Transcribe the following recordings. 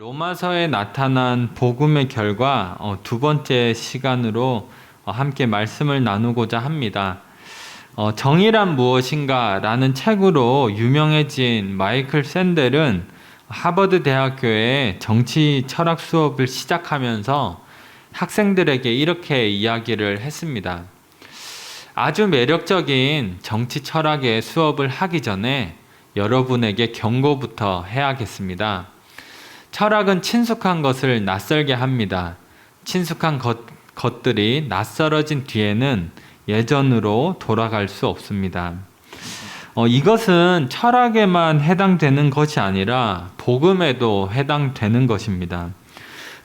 로마서에 나타난 복음의 결과 두 번째 시간으로 함께 말씀을 나누고자 합니다. 정의란 무엇인가 라는 책으로 유명해진 마이클 샌델은 하버드 대학교에 정치 철학 수업을 시작하면서 학생들에게 이렇게 이야기를 했습니다. 아주 매력적인 정치 철학의 수업을 하기 전에 여러분에게 경고부터 해야겠습니다. 철학은 친숙한 것을 낯설게 합니다. 친숙한 것들이 낯설어진 뒤에는 예전으로 돌아갈 수 없습니다. 이것은 철학에만 해당되는 것이 아니라 복음에도 해당되는 것입니다.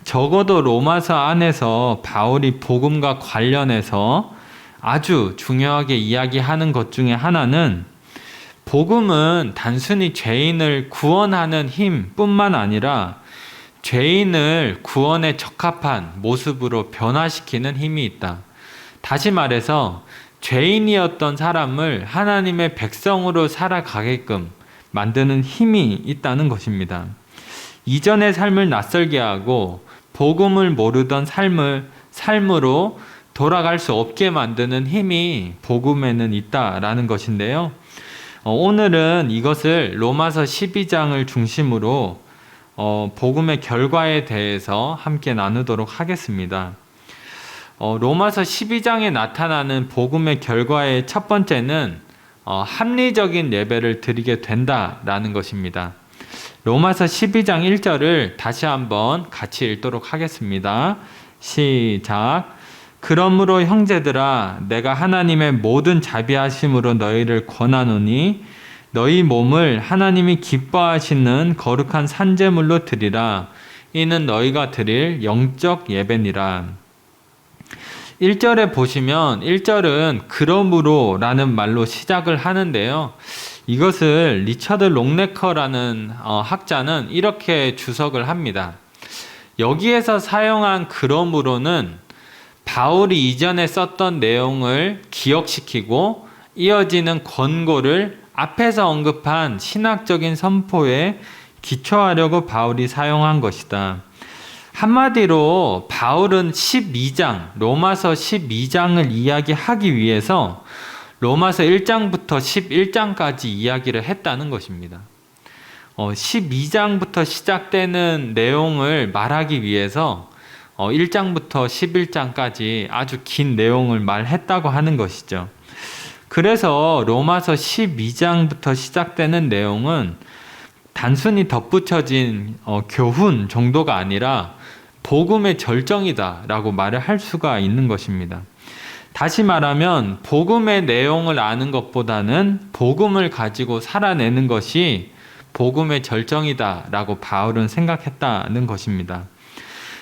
적어도 로마서 안에서 바울이 복음과 관련해서 아주 중요하게 이야기하는 것 중에 하나는 복음은 단순히 죄인을 구원하는 힘뿐만 아니라 죄인을 구원에 적합한 모습으로 변화시키는 힘이 있다. 다시 말해서 죄인이었던 사람을 하나님의 백성으로 살아가게끔 만드는 힘이 있다는 것입니다. 이전의 삶을 낯설게 하고 복음을 모르던 삶으로 돌아갈 수 없게 만드는 힘이 복음에는 있다라는 것인데요. 오늘은 이것을 로마서 12장을 중심으로 복음의 결과에 대해서 함께 나누도록 하겠습니다. 로마서 12장에 나타나는 복음의 결과의 첫 번째는 합리적인 예배를 드리게 된다라는 것입니다. 로마서 12장 1절을 다시 한번 같이 읽도록 하겠습니다. 시작. 그러므로 형제들아 내가 하나님의 모든 자비하심으로 너희를 권하노니 너희 몸을 하나님이 기뻐하시는 거룩한 산제물로 드리라. 이는 너희가 드릴 영적 예배니라. 1절에 보시면 1절은 그러므로 라는 말로 시작을 하는데요. 이것을 리처드 롱네커라는 학자는 이렇게 주석을 합니다. 여기에서 사용한 그러므로는 바울이 이전에 썼던 내용을 기억시키고 이어지는 권고를 앞에서 언급한 신학적인 선포에 기초하려고 바울이 사용한 것이다. 한마디로 바울은 로마서 12장을 이야기하기 위해서 로마서 1장부터 11장까지 이야기를 했다는 것입니다. 12장부터 시작되는 내용을 말하기 위해서 1장부터 11장까지 아주 긴 내용을 말했다고 하는 것이죠. 그래서 로마서 12장부터 시작되는 내용은 단순히 덧붙여진 교훈 정도가 아니라 복음의 절정이다 라고 말을 할 수가 있는 것입니다. 다시 말하면 복음의 내용을 아는 것보다는 복음을 가지고 살아내는 것이 복음의 절정이다 라고 바울은 생각했다는 것입니다.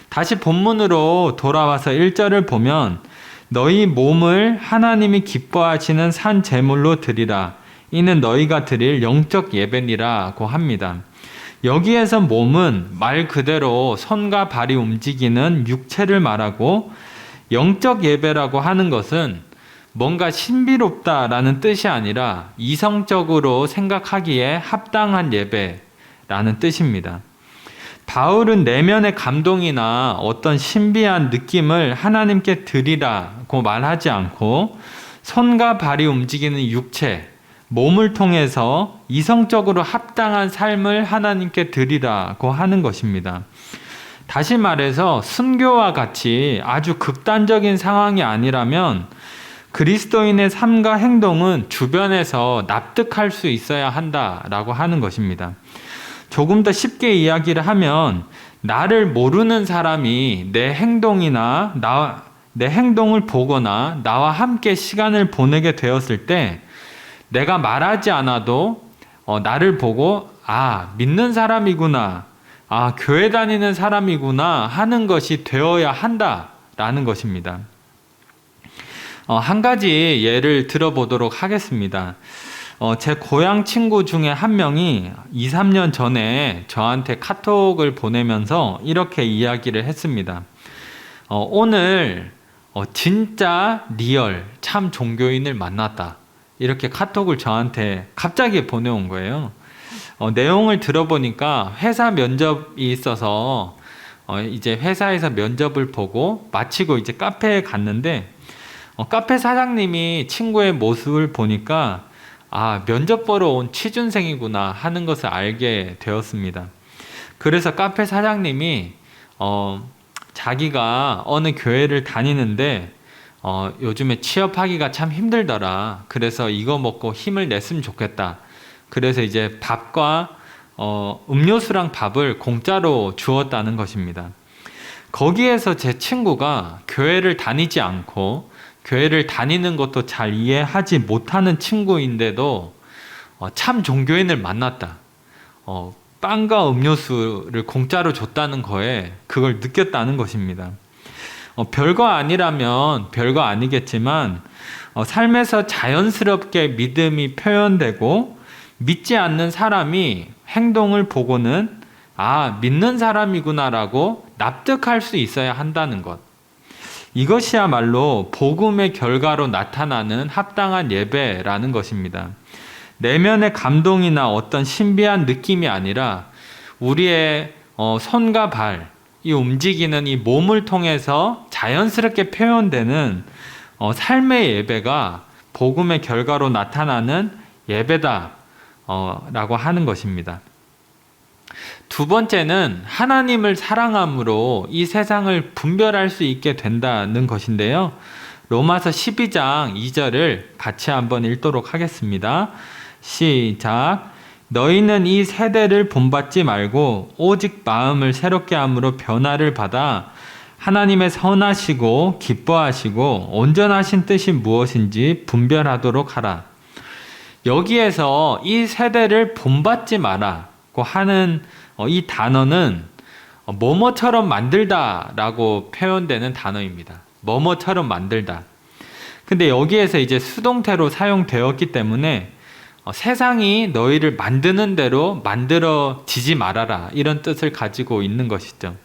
다시 본문으로 돌아와서 1절을 보면 너희 몸을 하나님이 기뻐하시는 산 제물로 드리라. 이는 너희가 드릴 영적 예배니라고 합니다. 여기에서 몸은 말 그대로 손과 발이 움직이는 육체를 말하고 영적 예배라고 하는 것은 뭔가 신비롭다라는 뜻이 아니라 이성적으로 생각하기에 합당한 예배라는 뜻입니다. 바울은 내면의 감동이나 어떤 신비한 느낌을 하나님께 드리라고 말하지 않고 손과 발이 움직이는 육체, 몸을 통해서 이성적으로 합당한 삶을 하나님께 드리라고 하는 것입니다. 다시 말해서 순교와 같이 아주 극단적인 상황이 아니라면 그리스도인의 삶과 행동은 주변에서 납득할 수 있어야 한다라고 하는 것입니다. 조금 더 쉽게 이야기를 하면 나를 모르는 사람이 내 행동을 보거나 나와 함께 시간을 보내게 되었을 때 내가 말하지 않아도 나를 보고 믿는 사람이구나, 교회 다니는 사람이구나 하는 것이 되어야 한다라는 것입니다. 한 가지 예를 들어보도록 하겠습니다. 제 고향 친구 중에 한 명이 2, 3년 전에 저한테 카톡을 보내면서 이렇게 이야기를 했습니다. 오늘 진짜 리얼 참 종교인을 만났다. 이렇게 카톡을 저한테 갑자기 보내온 거예요. 내용을 들어보니까 회사 면접이 있어서 이제 회사에서 면접을 보고 마치고 이제 카페에 갔는데 카페 사장님이 친구의 모습을 보니까 면접 보러 온 취준생이구나 하는 것을 알게 되었습니다. 그래서 카페 사장님이 자기가 어느 교회를 다니는데 요즘에 취업하기가 참 힘들더라. 그래서 이거 먹고 힘을 냈으면 좋겠다. 그래서 이제 밥과 음료수랑 밥을 공짜로 주었다는 것입니다. 거기에서 제 친구가 교회를 다니지 않고 교회를 다니는 것도 잘 이해하지 못하는 친구인데도 참 종교인을 만났다. 빵과 음료수를 공짜로 줬다는 거에 그걸 느꼈다는 것입니다. 별거 아니라면 별거 아니겠지만 삶에서 자연스럽게 믿음이 표현되고 믿지 않는 사람이 행동을 보고는 믿는 사람이구나라고 납득할 수 있어야 한다는 것. 이것이야말로 복음의 결과로 나타나는 합당한 예배라는 것입니다. 내면의 감동이나 어떤 신비한 느낌이 아니라 우리의 손과 발, 이 움직이는 이 몸을 통해서 자연스럽게 표현되는 삶의 예배가 복음의 결과로 나타나는 예배다 라고 하는 것입니다. 두 번째는 하나님을 사랑함으로 이 세상을 분별할 수 있게 된다는 것인데요. 로마서 12장 2절을 같이 한번 읽도록 하겠습니다. 시작. 너희는 이 세대를 본받지 말고 오직 마음을 새롭게 함으로 변화를 받아 하나님의 선하시고 기뻐하시고 온전하신 뜻이 무엇인지 분별하도록 하라. 여기에서 이 세대를 본받지 마라고 하는 이 단어는 뭐뭐처럼 만들다라고 표현되는 단어입니다. 뭐뭐처럼 만들다. 근데 여기에서 이제 수동태로 사용되었기 때문에 세상이 너희를 만드는 대로 만들어지지 말아라 이런 뜻을 가지고 있는 것이죠.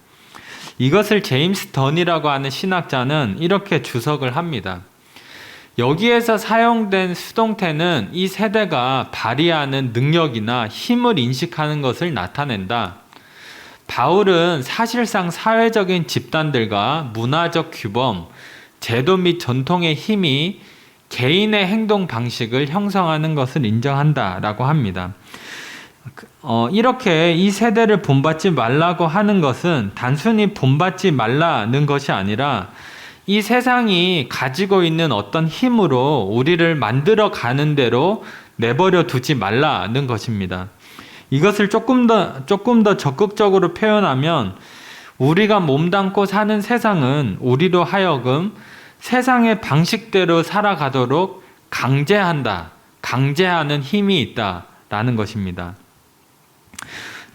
이것을 제임스 던이라고 하는 신학자는 이렇게 주석을 합니다. 여기에서 사용된 수동태는 이 세대가 발휘하는 능력이나 힘을 인식하는 것을 나타낸다. 바울은 사실상 사회적인 집단들과 문화적 규범, 제도 및 전통의 힘이 개인의 행동 방식을 형성하는 것을 인정한다라고 합니다. 이렇게 이 세대를 본받지 말라고 하는 것은 단순히 본받지 말라는 것이 아니라 이 세상이 가지고 있는 어떤 힘으로 우리를 만들어 가는 대로 내버려 두지 말라는 것입니다. 이것을 조금 더 적극적으로 표현하면 우리가 몸담고 사는 세상은 우리로 하여금 세상의 방식대로 살아가도록 강제하는 힘이 있다라는 것입니다.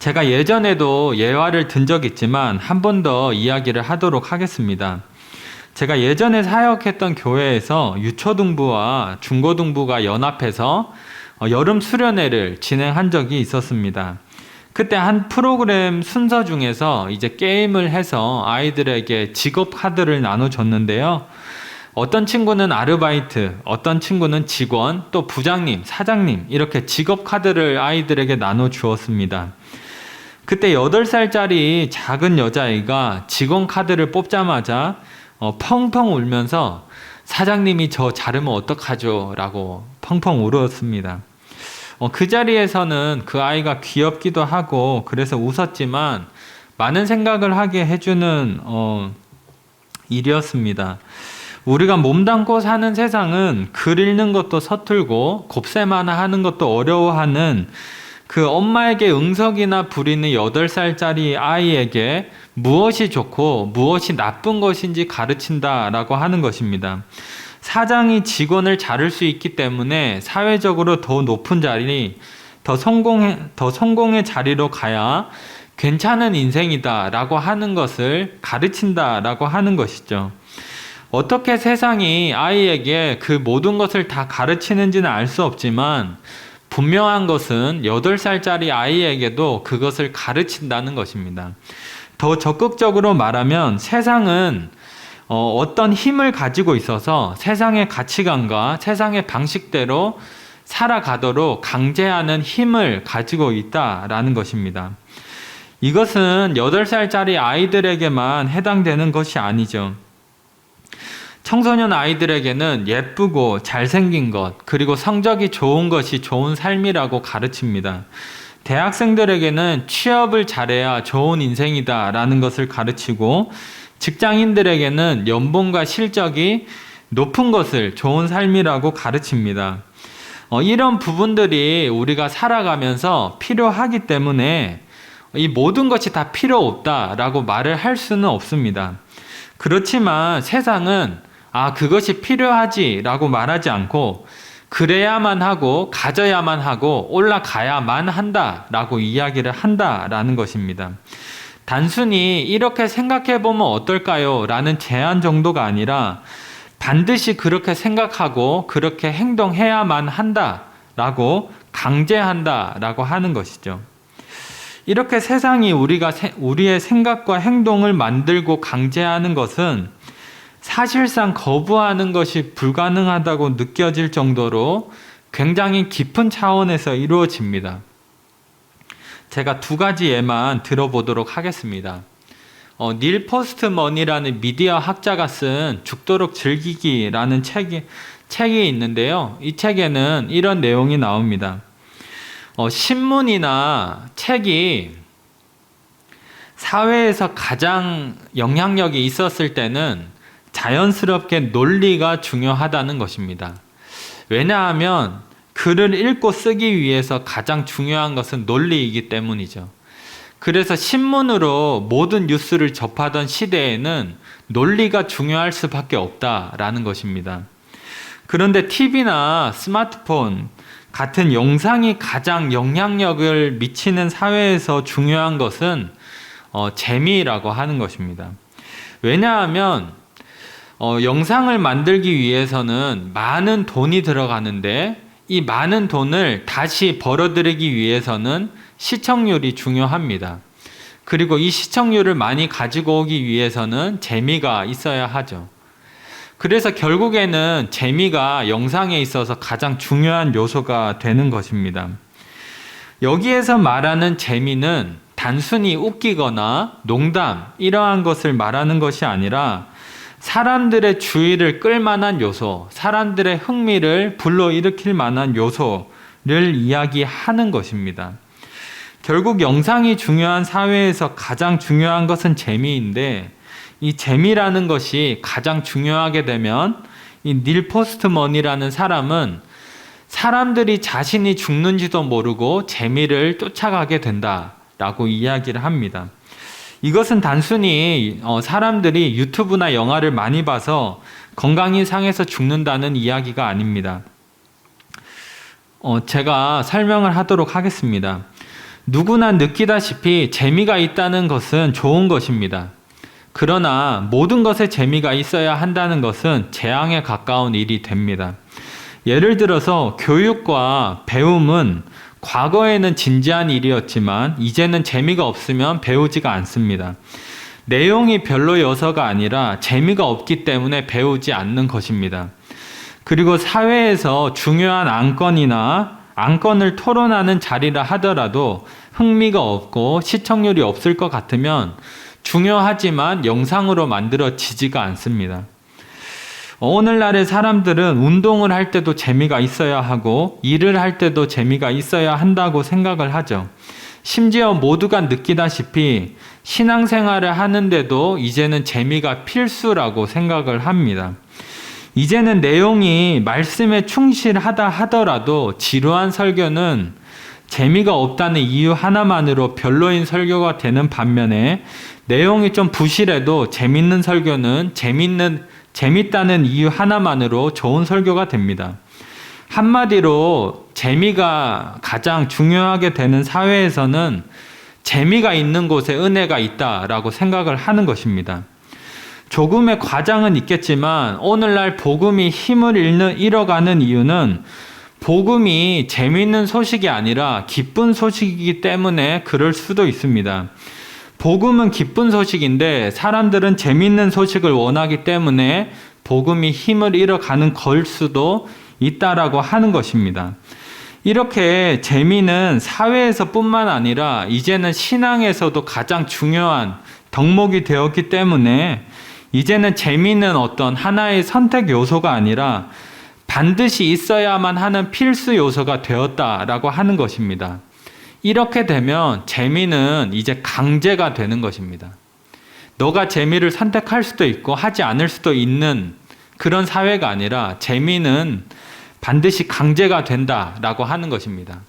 제가 예전에도 예화를 든 적 있지만 한 번 더 이야기를 하도록 하겠습니다. 제가 예전에 사역했던 교회에서 유초등부와 중고등부가 연합해서 여름 수련회를 진행한 적이 있었습니다. 그때 한 프로그램 순서 중에서 이제 게임을 해서 아이들에게 직업 카드를 나눠줬는데요. 어떤 친구는 아르바이트, 어떤 친구는 직원, 또 부장님, 사장님 이렇게 직업 카드를 아이들에게 나눠주었습니다. 그때 8살짜리 작은 여자아이가 직원 카드를 뽑자마자 펑펑 울면서 사장님이 저 자르면 어떡하죠? 라고 펑펑 울었습니다. 그 자리에서는 그 아이가 귀엽기도 하고 그래서 웃었지만 많은 생각을 하게 해주는 일이었습니다. 우리가 몸담고 사는 세상은 글 읽는 것도 서툴고 곱셈 하나 하는 것도 어려워하는 그 엄마에게 응석이나 부리는 8살짜리 아이에게 무엇이 좋고 무엇이 나쁜 것인지 가르친다라고 하는 것입니다. 사장이 직원을 자를 수 있기 때문에 사회적으로 더 높은 자리, 더 성공의 자리로 가야 괜찮은 인생이다라고 하는 것을 가르친다라고 하는 것이죠. 어떻게 세상이 아이에게 그 모든 것을 다 가르치는지는 알 수 없지만 분명한 것은 8살짜리 아이에게도 그것을 가르친다는 것입니다. 더 적극적으로 말하면 세상은 어떤 힘을 가지고 있어서 세상의 가치관과 세상의 방식대로 살아가도록 강제하는 힘을 가지고 있다라는 것입니다. 이것은 8살짜리 아이들에게만 해당되는 것이 아니죠. 청소년 아이들에게는 예쁘고 잘생긴 것, 그리고 성적이 좋은 것이 좋은 삶이라고 가르칩니다. 대학생들에게는 취업을 잘해야 좋은 인생이다 라는 것을 가르치고, 직장인들에게는 연봉과 실적이 높은 것을 좋은 삶이라고 가르칩니다. 이런 부분들이 우리가 살아가면서 필요하기 때문에 이 모든 것이 다 필요 없다라고 말을 할 수는 없습니다. 그렇지만 세상은 그것이 필요하지라고 말하지 않고 그래야만 하고 가져야만 하고 올라가야만 한다라고 이야기를 한다라는 것입니다. 단순히 이렇게 생각해 보면 어떨까요? 라는 제안 정도가 아니라 반드시 그렇게 생각하고 그렇게 행동해야만 한다라고 강제한다라고 하는 것이죠. 이렇게 세상이 우리의 생각과 행동을 만들고 강제하는 것은 사실상 거부하는 것이 불가능하다고 느껴질 정도로 굉장히 깊은 차원에서 이루어집니다. 제가 2가지 예만 들어보도록 하겠습니다. 닐 포스트먼이라는 미디어 학자가 쓴 죽도록 즐기기라는 책이 있는데요. 이 책에는 이런 내용이 나옵니다. 신문이나 책이 사회에서 가장 영향력이 있었을 때는 자연스럽게 논리가 중요하다는 것입니다. 왜냐하면 글을 읽고 쓰기 위해서 가장 중요한 것은 논리이기 때문이죠. 그래서 신문으로 모든 뉴스를 접하던 시대에는 논리가 중요할 수밖에 없다라는 것입니다. 그런데 TV나 스마트폰 같은 영상이 가장 영향력을 미치는 사회에서 중요한 것은 재미라고 하는 것입니다. 왜냐하면 영상을 만들기 위해서는 많은 돈이 들어가는데 이 많은 돈을 다시 벌어들이기 위해서는 시청률이 중요합니다. 그리고 이 시청률을 많이 가지고 오기 위해서는 재미가 있어야 하죠. 그래서 결국에는 재미가 영상에 있어서 가장 중요한 요소가 되는 것입니다. 여기에서 말하는 재미는 단순히 웃기거나 농담 이러한 것을 말하는 것이 아니라 사람들의 주의를 끌 만한 요소, 사람들의 흥미를 불러일으킬 만한 요소를 이야기하는 것입니다. 결국 영상이 중요한 사회에서 가장 중요한 것은 재미인데 이 재미라는 것이 가장 중요하게 되면 이 닐 포스트먼이라는 사람은 사람들이 자신이 죽는지도 모르고 재미를 쫓아가게 된다라고 이야기를 합니다. 이것은 단순히 사람들이 유튜브나 영화를 많이 봐서 건강이 상해서 죽는다는 이야기가 아닙니다. 제가 설명을 하도록 하겠습니다. 누구나 느끼다시피 재미가 있다는 것은 좋은 것입니다. 그러나 모든 것에 재미가 있어야 한다는 것은 재앙에 가까운 일이 됩니다. 예를 들어서 교육과 배움은 과거에는 진지한 일이었지만 이제는 재미가 없으면 배우지가 않습니다. 내용이 별로여서가 아니라 재미가 없기 때문에 배우지 않는 것입니다. 그리고 사회에서 중요한 안건을 토론하는 자리라 하더라도 흥미가 없고 시청률이 없을 것 같으면 중요하지만 영상으로 만들어지지가 않습니다. 오늘날의 사람들은 운동을 할 때도 재미가 있어야 하고 일을 할 때도 재미가 있어야 한다고 생각을 하죠. 심지어 모두가 느끼다시피 신앙생활을 하는데도 이제는 재미가 필수라고 생각을 합니다. 이제는 내용이 말씀에 충실하다 하더라도 지루한 설교는 재미가 없다는 이유 하나만으로 별로인 설교가 되는 반면에 내용이 좀 부실해도 재밌는 설교는 재밌다는 이유 하나만으로 좋은 설교가 됩니다. 한마디로 재미가 가장 중요하게 되는 사회에서는 재미가 있는 곳에 은혜가 있다라고 생각을 하는 것입니다. 조금의 과장은 있겠지만 오늘날 복음이 힘을 잃어가는 이유는 복음이 재미있는 소식이 아니라 기쁜 소식이기 때문에 그럴 수도 있습니다. 복음은 기쁜 소식인데 사람들은 재미있는 소식을 원하기 때문에 복음이 힘을 잃어가는 걸 수도 있다라고 하는 것입니다. 이렇게 재미는 사회에서뿐만 아니라 이제는 신앙에서도 가장 중요한 덕목이 되었기 때문에 이제는 재미는 어떤 하나의 선택 요소가 아니라 반드시 있어야만 하는 필수 요소가 되었다라고 하는 것입니다. 이렇게 되면 재미는 이제 강제가 되는 것입니다. 너가 재미를 선택할 수도 있고 하지 않을 수도 있는 그런 사회가 아니라 재미는 반드시 강제가 된다라고 하는 것입니다.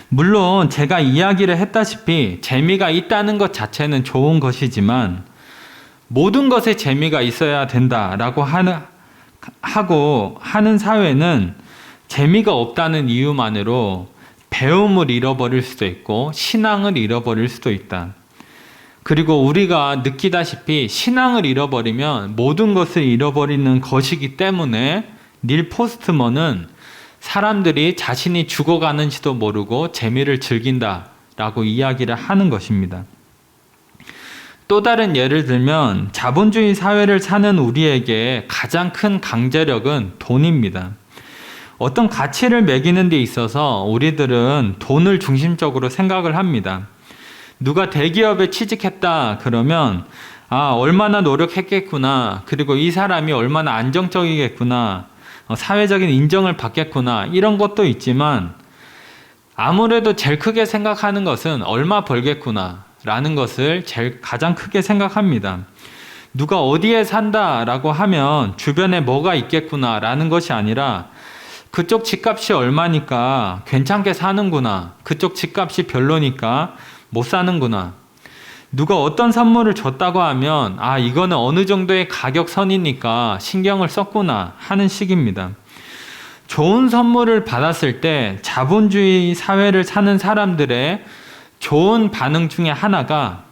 물론 제가 이야기를 했다시피 재미가 있다는 것 자체는 좋은 것이지만 모든 것에 재미가 있어야 된다라고 하는 사회는 재미가 없다는 이유만으로 배움을 잃어버릴 수도 있고 신앙을 잃어버릴 수도 있다. 그리고 우리가 느끼다시피 신앙을 잃어버리면 모든 것을 잃어버리는 것이기 때문에 닐 포스트먼은 사람들이 자신이 죽어가는지도 모르고 재미를 즐긴다라고 이야기를 하는 것입니다. 또 다른 예를 들면 자본주의 사회를 사는 우리에게 가장 큰 강제력은 돈입니다. 어떤 가치를 매기는 데 있어서 우리들은 돈을 중심적으로 생각을 합니다. 누가 대기업에 취직했다 그러면 얼마나 노력했겠구나, 그리고 이 사람이 얼마나 안정적이겠구나, 사회적인 인정을 받겠구나, 이런 것도 있지만 아무래도 제일 크게 생각하는 것은 얼마 벌겠구나 라는 것을 가장 크게 생각합니다. 누가 어디에 산다라고 하면 주변에 뭐가 있겠구나 라는 것이 아니라 그쪽 집값이 얼마니까 괜찮게 사는구나, 그쪽 집값이 별로니까 못 사는구나, 누가 어떤 선물을 줬다고 하면 이거는 어느 정도의 가격선이니까 신경을 썼구나 하는 식입니다. 좋은 선물을 받았을 때 자본주의 사회를 사는 사람들의 좋은 반응 중에 하나가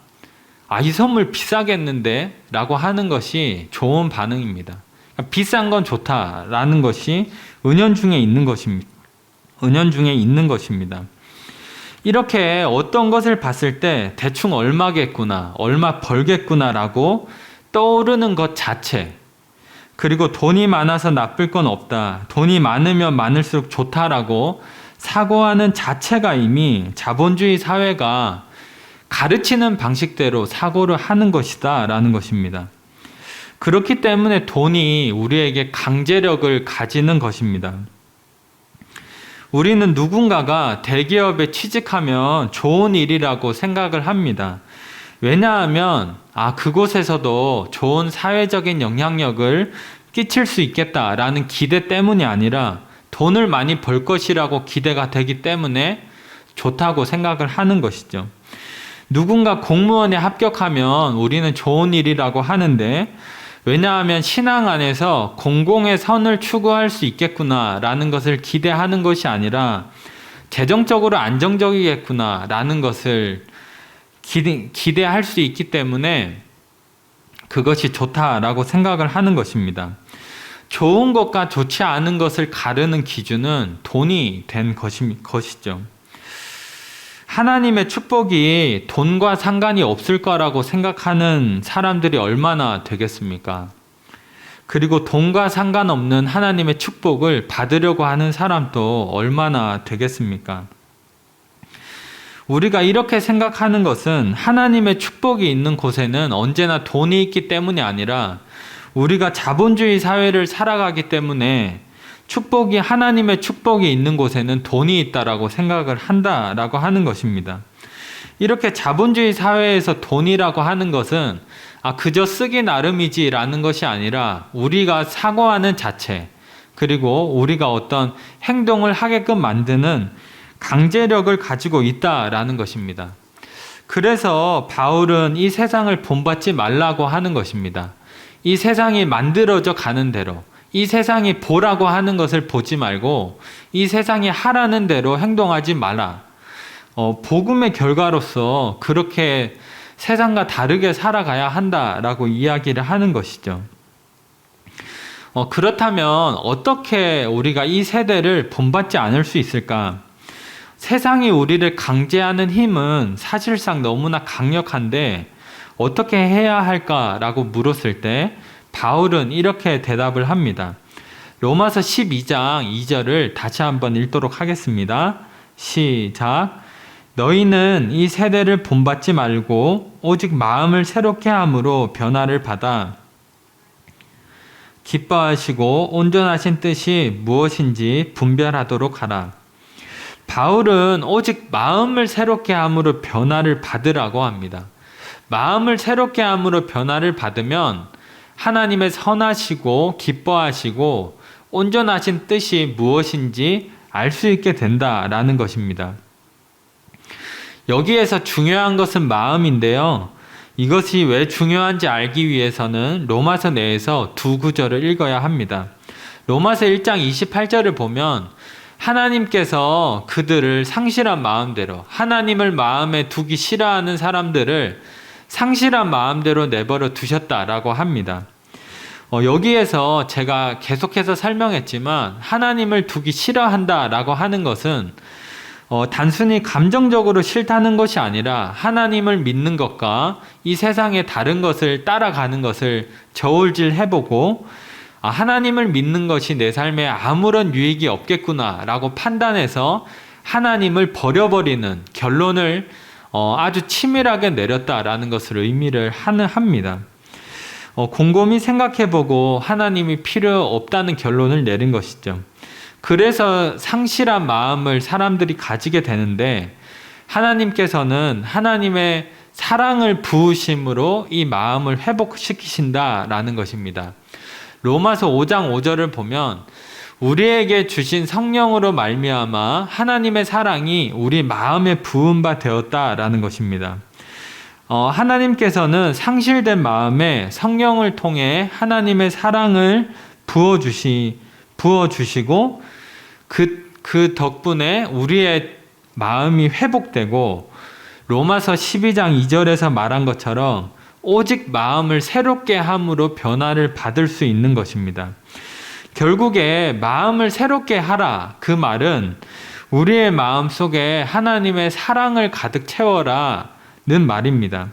이 선물 비싸겠는데 라고 하는 것이 좋은 반응입니다. 그러니까 비싼 건 좋다라는 것이 은연중에 있는 것입니다. 이렇게 어떤 것을 봤을 때 대충 얼마겠구나, 얼마 벌겠구나라고 떠오르는 것 자체, 그리고 돈이 많아서 나쁠 건 없다, 돈이 많으면 많을수록 좋다라고 사고하는 자체가 이미 자본주의 사회가 가르치는 방식대로 사고를 하는 것이다 라는 것입니다. 그렇기 때문에 돈이 우리에게 강제력을 가지는 것입니다. 우리는 누군가가 대기업에 취직하면 좋은 일이라고 생각을 합니다. 왜냐하면 그곳에서도 좋은 사회적인 영향력을 끼칠 수 있겠다라는 기대 때문이 아니라 돈을 많이 벌 것이라고 기대가 되기 때문에 좋다고 생각을 하는 것이죠. 누군가 공무원에 합격하면 우리는 좋은 일이라고 하는데, 왜냐하면 신앙 안에서 공공의 선을 추구할 수 있겠구나라는 것을 기대하는 것이 아니라 재정적으로 안정적이겠구나라는 것을 기대할 수 있기 때문에 그것이 좋다라고 생각을 하는 것입니다. 좋은 것과 좋지 않은 것을 가르는 기준은 돈이 된 것이죠. 하나님의 축복이 돈과 상관이 없을 거라고 생각하는 사람들이 얼마나 되겠습니까? 그리고 돈과 상관없는 하나님의 축복을 받으려고 하는 사람도 얼마나 되겠습니까? 우리가 이렇게 생각하는 것은 하나님의 축복이 있는 곳에는 언제나 돈이 있기 때문이 아니라 우리가 자본주의 사회를 살아가기 때문에 하나님의 축복이 있는 곳에는 돈이 있다라고 생각을 한다라고 하는 것입니다. 이렇게 자본주의 사회에서 돈이라고 하는 것은 그저 쓰기 나름이지라는 것이 아니라 우리가 사고하는 자체, 그리고 우리가 어떤 행동을 하게끔 만드는 강제력을 가지고 있다라는 것입니다. 그래서 바울은 이 세상을 본받지 말라고 하는 것입니다. 이 세상이 만들어져 가는 대로, 이 세상이 보라고 하는 것을 보지 말고 이 세상이 하라는 대로 행동하지 마라. 복음의 결과로서 그렇게 세상과 다르게 살아가야 한다라고 이야기를 하는 것이죠. 그렇다면 어떻게 우리가 이 세대를 본받지 않을 수 있을까? 세상이 우리를 강제하는 힘은 사실상 너무나 강력한데 어떻게 해야 할까라고 물었을 때 바울은 이렇게 대답을 합니다. 로마서 12장 2절을 다시 한번 읽도록 하겠습니다. 시작. 너희는 이 세대를 본받지 말고 오직 마음을 새롭게 함으로 변화를 받아 기뻐하시고 온전하신 뜻이 무엇인지 분별하도록 하라. 바울은 오직 마음을 새롭게 함으로 변화를 받으라고 합니다. 마음을 새롭게 함으로 변화를 받으면 하나님의 선하시고 기뻐하시고 온전하신 뜻이 무엇인지 알 수 있게 된다라는 것입니다. 여기에서 중요한 것은 마음인데요. 이것이 왜 중요한지 알기 위해서는 로마서 내에서 두 구절을 읽어야 합니다. 로마서 1장 28절을 보면 하나님께서 그들을 상실한 마음대로, 하나님을 마음에 두기 싫어하는 사람들을 상실한 마음대로 내버려 두셨다라고 합니다. 여기에서 제가 계속해서 설명했지만 하나님을 두기 싫어한다라고 하는 것은 단순히 감정적으로 싫다는 것이 아니라 하나님을 믿는 것과 이 세상의 다른 것을 따라가는 것을 저울질해보고 하나님을 믿는 것이 내 삶에 아무런 유익이 없겠구나라고 판단해서 하나님을 버려버리는 결론을 아주 치밀하게 내렸다라는 것을 의미를 합니다. 곰곰이 생각해보고 하나님이 필요 없다는 결론을 내린 것이죠. 그래서 상실한 마음을 사람들이 가지게 되는데 하나님께서는 하나님의 사랑을 부으심으로 이 마음을 회복시키신다라는 것입니다. 로마서 5장 5절을 보면 우리에게 주신 성령으로 말미암아 하나님의 사랑이 우리 마음에 부은 바 되었다라는 것입니다. 하나님께서는 상실된 마음에 성령을 통해 하나님의 사랑을 부어주시고 그 덕분에 우리의 마음이 회복되고 로마서 12장 2절에서 말한 것처럼 오직 마음을 새롭게 함으로 변화를 받을 수 있는 것입니다. 결국에 마음을 새롭게 하라, 그 말은 우리의 마음 속에 하나님의 사랑을 가득 채워라 는 말입니다.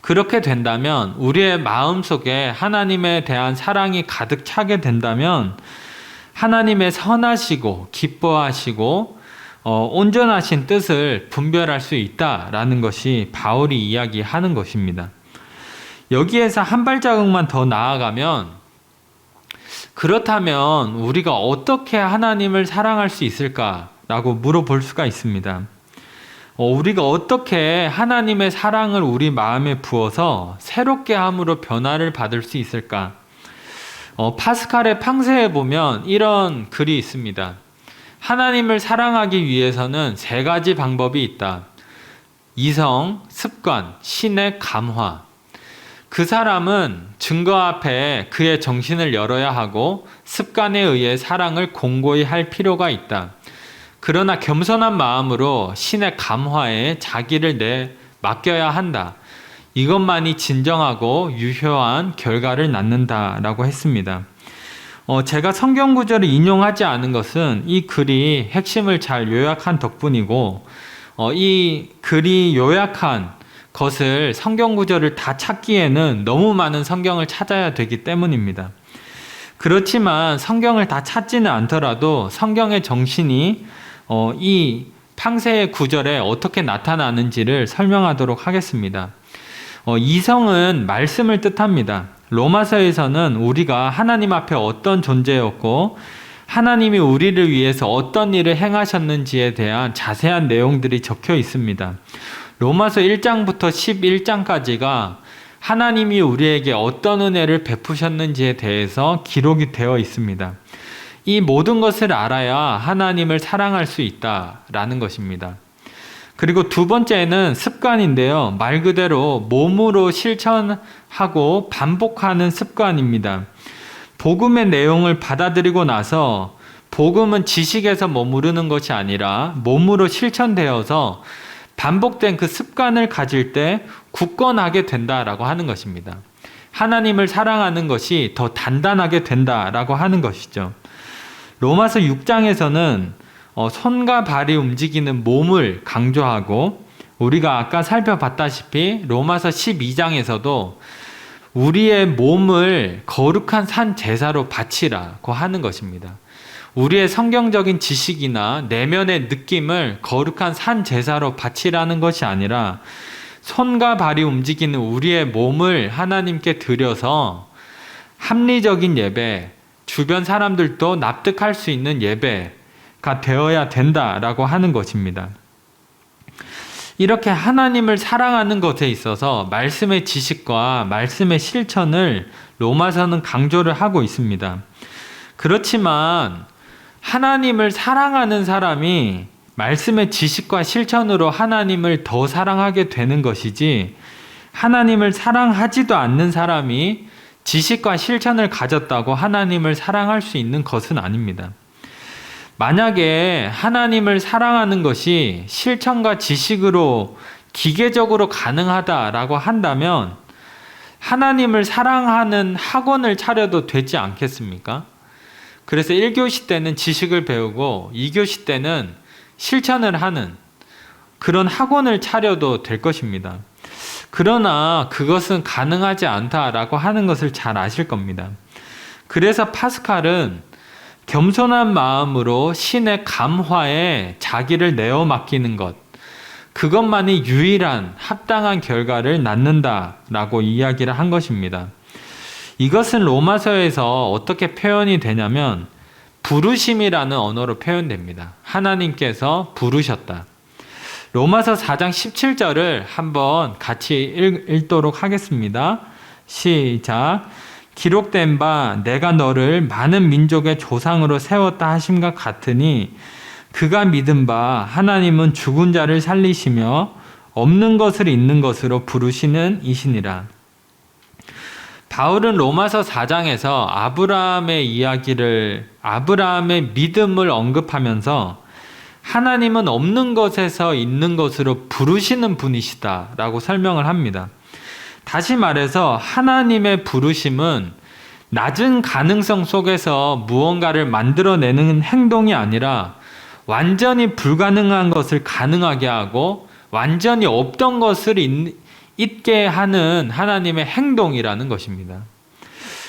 그렇게 된다면 우리의 마음 속에 하나님에 대한 사랑이 가득 차게 된다면 하나님의 선하시고 기뻐하시고 온전하신 뜻을 분별할 수 있다라는 것이 바울이 이야기하는 것입니다. 여기에서 한 발자국만 더 나아가면 그렇다면 우리가 어떻게 하나님을 사랑할 수 있을까라고 물어볼 수가 있습니다. 우리가 어떻게 하나님의 사랑을 우리 마음에 부어서 새롭게 함으로 변화를 받을 수 있을까? 파스칼의 팡세에 보면 이런 글이 있습니다. 하나님을 사랑하기 위해서는 세 가지 방법이 있다. 이성, 습관, 신의 감화. 그 사람은 증거 앞에 그의 정신을 열어야 하고 습관에 의해 사랑을 공고히 할 필요가 있다. 그러나 겸손한 마음으로 신의 감화에 자기를 맡겨야 한다. 이것만이 진정하고 유효한 결과를 낳는다라고 했습니다. 제가 성경 구절을 인용하지 않은 것은 이 글이 핵심을 잘 요약한 덕분이고 이 글이 요약한 것을 성경 구절을 다 찾기에는 너무 많은 성경을 찾아야 되기 때문입니다. 그렇지만 성경을 다 찾지는 않더라도 성경의 정신이 이 팡세의 구절에 어떻게 나타나는지를 설명하도록 하겠습니다. 이성은 말씀을 뜻합니다. 로마서에서는 우리가 하나님 앞에 어떤 존재였고 하나님이 우리를 위해서 어떤 일을 행하셨는지에 대한 자세한 내용들이 적혀 있습니다. 로마서 1장부터 11장까지가 하나님이 우리에게 어떤 은혜를 베푸셨는지에 대해서 기록이 되어 있습니다. 이 모든 것을 알아야 하나님을 사랑할 수 있다라는 것입니다. 그리고 두 번째는 습관인데요. 말 그대로 몸으로 실천하고 반복하는 습관입니다. 복음의 내용을 받아들이고 나서 복음은 지식에서 머무르는 것이 아니라 몸으로 실천되어서 반복된 그 습관을 가질 때 굳건하게 된다라고 하는 것입니다. 하나님을 사랑하는 것이 더 단단하게 된다라고 하는 것이죠. 로마서 6장에서는 손과 발이 움직이는 몸을 강조하고 우리가 아까 살펴봤다시피 로마서 12장에서도 우리의 몸을 거룩한 산 제사로 바치라고 하는 것입니다. 우리의 성경적인 지식이나 내면의 느낌을 거룩한 산 제사로 바치라는 것이 아니라 손과 발이 움직이는 우리의 몸을 하나님께 드려서 합리적인 예배, 주변 사람들도 납득할 수 있는 예배가 되어야 된다라고 하는 것입니다. 이렇게 하나님을 사랑하는 것에 있어서 말씀의 지식과 말씀의 실천을 로마서는 강조를 하고 있습니다. 그렇지만 하나님을 사랑하는 사람이 말씀의 지식과 실천으로 하나님을 더 사랑하게 되는 것이지, 하나님을 사랑하지도 않는 사람이 지식과 실천을 가졌다고 하나님을 사랑할 수 있는 것은 아닙니다. 만약에 하나님을 사랑하는 것이 실천과 지식으로 기계적으로 가능하다라고 한다면 하나님을 사랑하는 학원을 차려도 되지 않겠습니까? 그래서 1교시 때는 지식을 배우고 2교시 때는 실천을 하는 그런 학원을 차려도 될 것입니다. 그러나 그것은 가능하지 않다라고 하는 것을 잘 아실 겁니다. 그래서 파스칼은 겸손한 마음으로 신의 감화에 자기를 내어 맡기는 것, 그것만이 유일한 합당한 결과를 낳는다라고 이야기를 한 것입니다. 이것은 로마서에서 어떻게 표현이 되냐면 부르심이라는 언어로 표현됩니다. 하나님께서 부르셨다. 로마서 4장 17절을 한번 같이 읽도록 하겠습니다. 시작. 기록된 바 내가 너를 많은 민족의 조상으로 세웠다 하심과 같으니 그가 믿은 바 하나님은 죽은 자를 살리시며 없는 것을 있는 것으로 부르시는 이시니라. 바울은 로마서 4장에서 아브라함의 믿음을 언급하면서 하나님은 없는 것에서 있는 것으로 부르시는 분이시다라고 설명을 합니다. 다시 말해서 하나님의 부르심은 낮은 가능성 속에서 무언가를 만들어내는 행동이 아니라 완전히 불가능한 것을 가능하게 하고 완전히 없던 것을 있게 하는 하나님의 행동이라는 것입니다.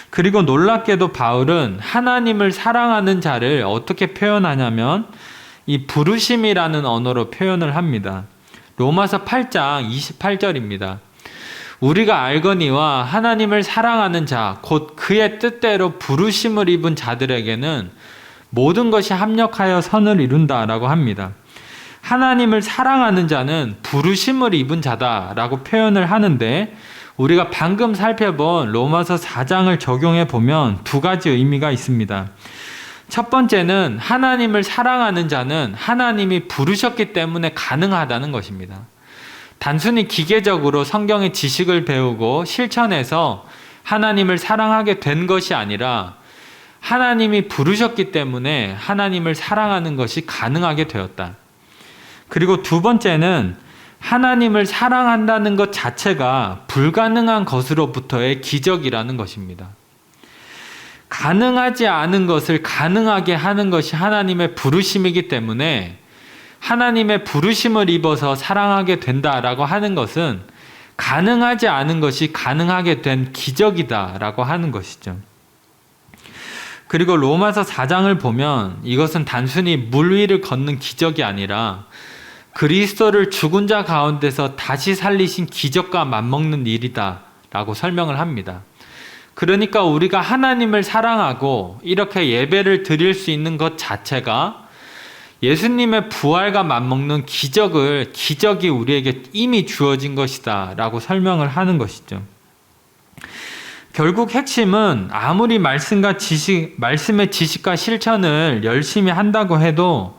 그리고 놀랍게도 바울은 하나님을 사랑하는 자를 어떻게 표현하냐면 이 부르심이라는 언어로 표현을 합니다. 로마서 8장 28절입니다. 우리가 알거니와 하나님을 사랑하는 자, 곧 그의 뜻대로 부르심을 입은 자들에게는 모든 것이 합력하여 선을 이룬다라고 합니다. 하나님을 사랑하는 자는 부르심을 입은 자다라고 표현을 하는데, 우리가 방금 살펴본 로마서 4장을 적용해 보면 두 가지 의미가 있습니다. 첫 번째는 하나님을 사랑하는 자는 하나님이 부르셨기 때문에 가능하다는 것입니다. 단순히 기계적으로 성경의 지식을 배우고 실천해서 하나님을 사랑하게 된 것이 아니라 하나님이 부르셨기 때문에 하나님을 사랑하는 것이 가능하게 되었다. 그리고 두 번째는 하나님을 사랑한다는 것 자체가 불가능한 것으로부터의 기적이라는 것입니다. 가능하지 않은 것을 가능하게 하는 것이 하나님의 부르심이기 때문에 하나님의 부르심을 입어서 사랑하게 된다라고 하는 것은 가능하지 않은 것이 가능하게 된 기적이다라고 하는 것이죠. 그리고 로마서 4장을 보면 이것은 단순히 물 위를 걷는 기적이 아니라 그리스도를 죽은 자 가운데서 다시 살리신 기적과 맞먹는 일이다라고 설명을 합니다. 그러니까 우리가 하나님을 사랑하고 이렇게 예배를 드릴 수 있는 것 자체가 예수님의 부활과 맞먹는 기적이 우리에게 이미 주어진 것이다 라고 설명을 하는 것이죠. 결국 핵심은 아무리 말씀의 지식과 실천을 열심히 한다고 해도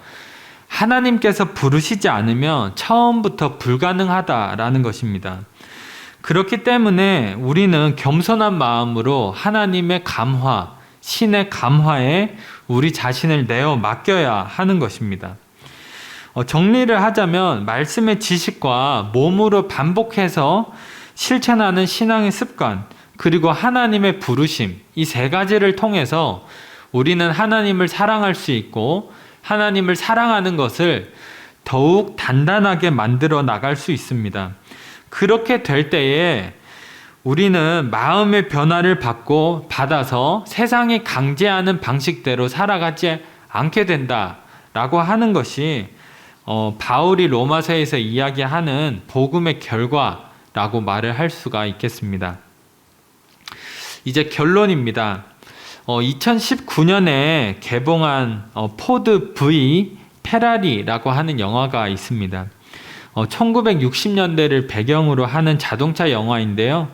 하나님께서 부르시지 않으면 처음부터 불가능하다라는 것입니다. 그렇기 때문에 우리는 겸손한 마음으로 하나님의 감화, 신의 감화에 우리 자신을 내어 맡겨야 하는 것입니다. 정리를 하자면 말씀의 지식과 몸으로 반복해서 실천하는 신앙의 습관, 그리고 하나님의 부르심, 이 세 가지를 통해서 우리는 하나님을 사랑할 수 있고 하나님을 사랑하는 것을 더욱 단단하게 만들어 나갈 수 있습니다. 그렇게 될 때에 우리는 마음의 변화를 받아서 세상이 강제하는 방식대로 살아가지 않게 된다라고 하는 것이 바울이 로마서에서 이야기하는 복음의 결과라고 말을 할 수가 있겠습니다. 이제 결론입니다. 2019년에 개봉한 포드 V 페라리라고 하는 영화가 있습니다. 1960년대를 배경으로 하는 자동차 영화인데요.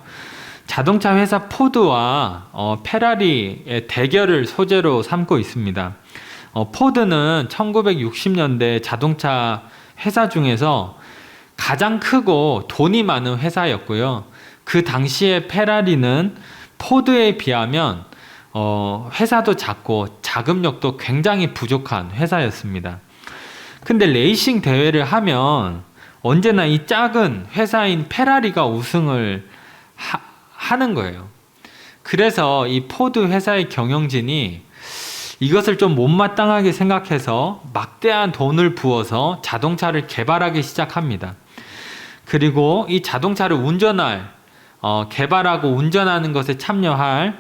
자동차 회사 포드와 페라리의 대결을 소재로 삼고 있습니다. 포드는 1960년대 자동차 회사 중에서 가장 크고 돈이 많은 회사였고요. 그 당시에 페라리는 포드에 비하면 회사도 작고 자금력도 굉장히 부족한 회사였습니다. 근데 레이싱 대회를 하면 언제나 이 작은 회사인 페라리가 우승을 하는 거예요. 그래서 이 포드 회사의 경영진이 이것을 좀 못마땅하게 생각해서 막대한 돈을 부어서 자동차를 개발하기 시작합니다. 그리고 이 자동차를 개발하고 운전하는 것에 참여할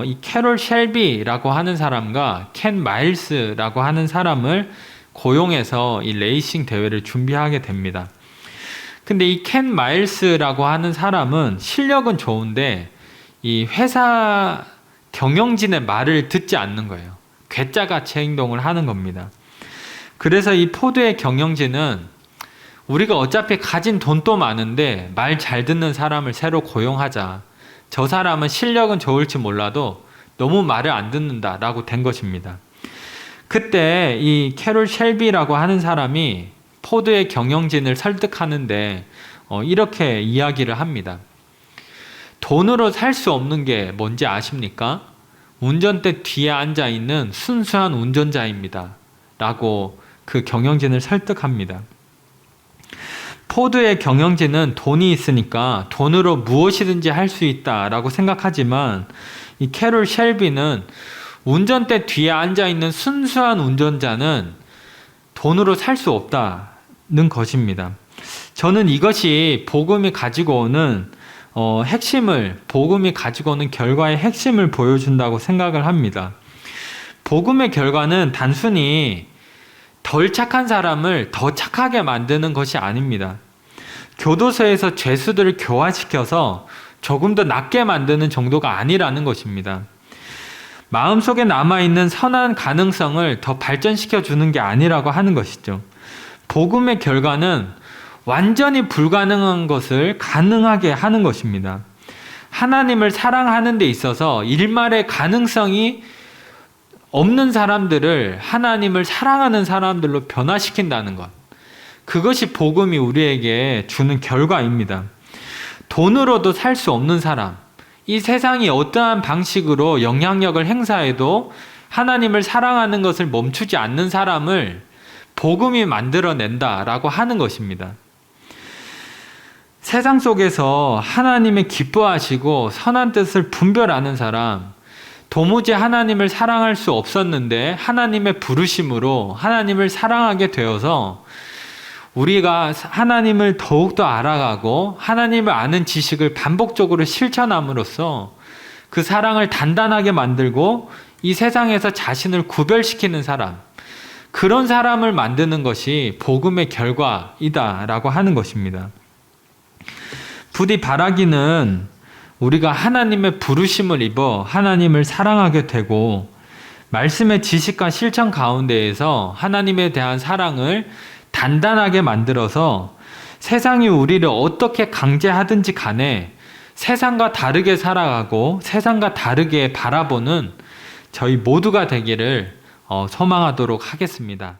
이 캐롤 셸비라고 하는 사람과 켄 마일스라고 하는 사람을 고용해서 이 레이싱 대회를 준비하게 됩니다. 근데 이 켄 마일스라고 하는 사람은 실력은 좋은데 이 회사 경영진의 말을 듣지 않는 거예요. 괴짜같이 행동을 하는 겁니다. 그래서 이 포드의 경영진은 우리가 어차피 가진 돈도 많은데 말 잘 듣는 사람을 새로 고용하자. 저 사람은 실력은 좋을지 몰라도 너무 말을 안 듣는다라고 된 것입니다. 그때 이 캐롤 셸비라고 하는 사람이 포드의 경영진을 설득하는데 이렇게 이야기를 합니다. 돈으로 살 수 없는 게 뭔지 아십니까? 운전대 뒤에 앉아 있는 순수한 운전자입니다. 라고 그 경영진을 설득합니다. 포드의 경영진은 돈이 있으니까 돈으로 무엇이든지 할 수 있다라고 생각하지만 이 캐롤 셸비는 운전대 뒤에 앉아 있는 순수한 운전자는 돈으로 살 수 없다는 것입니다. 저는 이것이 복음이 가지고 오는 복음이 가지고 오는 결과의 핵심을 보여준다고 생각을 합니다. 복음의 결과는 단순히 덜 착한 사람을 더 착하게 만드는 것이 아닙니다. 교도소에서 죄수들을 교화시켜서 조금 더 낫게 만드는 정도가 아니라는 것입니다. 마음속에 남아있는 선한 가능성을 더 발전시켜 주는 게 아니라고 하는 것이죠. 복음의 결과는 완전히 불가능한 것을 가능하게 하는 것입니다. 하나님을 사랑하는 데 있어서 일말의 가능성이 없는 사람들을 하나님을 사랑하는 사람들로 변화시킨다는 것. 그것이 복음이 우리에게 주는 결과입니다. 돈으로도 살 수 없는 사람, 이 세상이 어떠한 방식으로 영향력을 행사해도 하나님을 사랑하는 것을 멈추지 않는 사람을 복음이 만들어낸다라고 하는 것입니다. 세상 속에서 하나님의 기뻐하시고 선한 뜻을 분별하는 사람, 도무지 하나님을 사랑할 수 없었는데 하나님의 부르심으로 하나님을 사랑하게 되어서 우리가 하나님을 더욱더 알아가고 하나님을 아는 지식을 반복적으로 실천함으로써 그 사랑을 단단하게 만들고 이 세상에서 자신을 구별시키는 사람, 그런 사람을 만드는 것이 복음의 결과이다라고 하는 것입니다. 부디 바라기는 우리가 하나님의 부르심을 입어 하나님을 사랑하게 되고 말씀의 지식과 실천 가운데에서 하나님에 대한 사랑을 단단하게 만들어서 세상이 우리를 어떻게 강제하든지 간에 세상과 다르게 살아가고 세상과 다르게 바라보는 저희 모두가 되기를 소망하도록 하겠습니다.